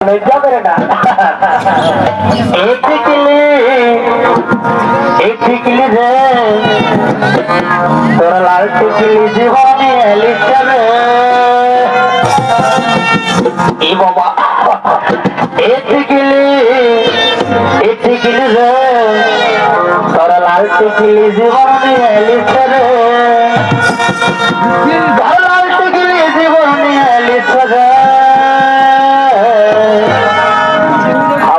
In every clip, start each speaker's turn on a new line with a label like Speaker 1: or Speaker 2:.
Speaker 1: লজ্জা করে না এই টিকলি রে তোর লাল টিকলি জীবনে এলি যাবে এই বাবা এই টিকলি রে তোর লাল টিকলি জীবনে এলি যাবে লাল টিকলি জীবনে এলি যাবে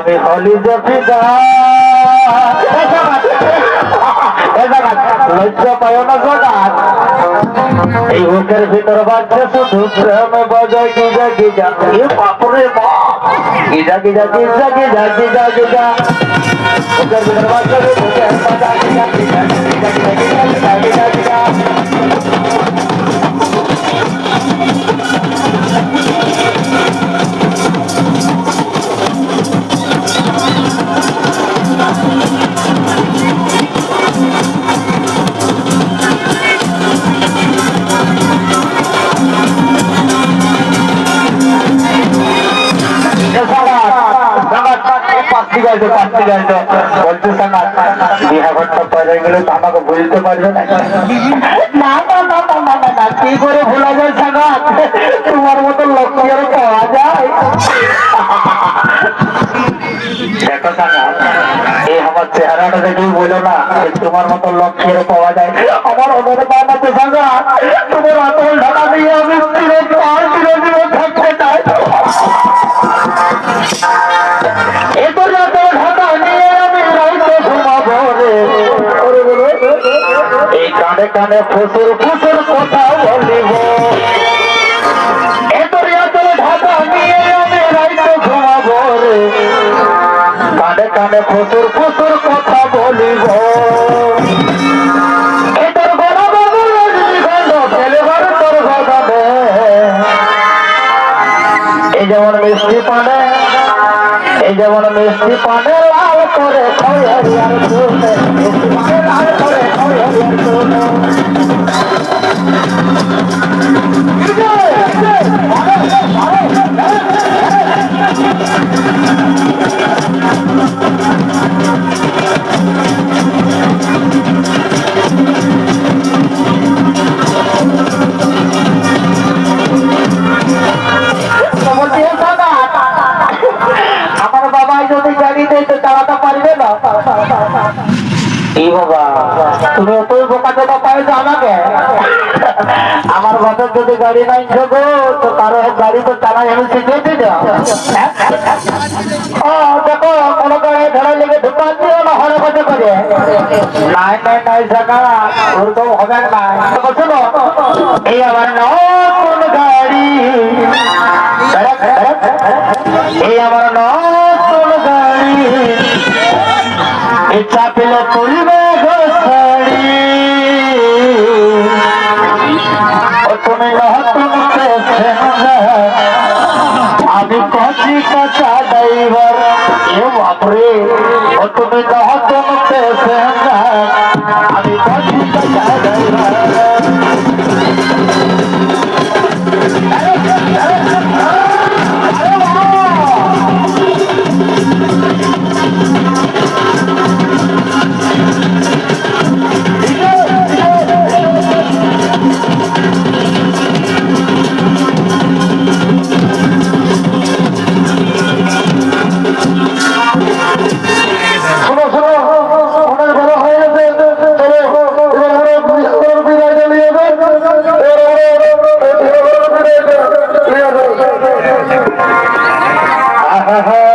Speaker 1: আমি হলি যে পিতা লজ্জা পায় না জগাত এই বুকের ভিতর বাচ্চা শুধু প্রেম বাজায় গিজা গিজা এ বাপরে মা Giza Giza Giza Giza Giza Giza বুকের ভিতর বাচ্চা শুধু প্রেম বাজায় Giza Giza Giza Giza Giza Giza Giza আমাকে বুঝতে পারবে না কি করে ভোলা যায় সাগাত তোমার মতো লক্ষ্য পাওয়া যায় দেখো সাগাত এই আমার চেহারাটা দেখে বলো না তোমার মতো লক্ষ্যের পাওয়া যায় আমার ওদের বানাতে সাগাত তোমার আতল ঢাকা দিয়ে আমি চিরজীবন থাকতে চাই এই কানে কানে ফুসুর ফুসুর কথা বলিব ঢাকা নিয়ে আমি রাইতে ঘুমাবো রে কানে কানে ফুসুর ফুসুর কথা বলিব এটার বড় তোর ঘরে এই যেমন মিষ্টি পানে এই যেমন মিষ্টি পানে লাল করে খয়ারিয়ার চুলে মিষ্টি পানে লাল করে খয়ারিয়ার চুলে আমার বাবাই যদি গাড়ি দেয় তো চালাতে পারবে না এই বাবা তুমি অতই বোকা চোটা পাইছো আমাকে আমার বাবার যদি গাড়ি নাই গো তো কারো গাড়ি তো চালাই আমি শিখিয়ে দিই দেখো কোনো গাড়ি ধরা লেগে ঢুকান দিও না হরে বসে করে নাই নাই নাই জায়গা ওরকম হবে না শোনো এই আমার নতুন গাড়ি এই আমার নতুন গাড়ি ইচ্ছা পেলে তুলবে ঘড়ি তুমি নতুন আমি কচি কাঁচা ড্রাইভার এ বাপরে ও তুমি নতুন আমি কচি কাঁচা ড্রাইভার ha ha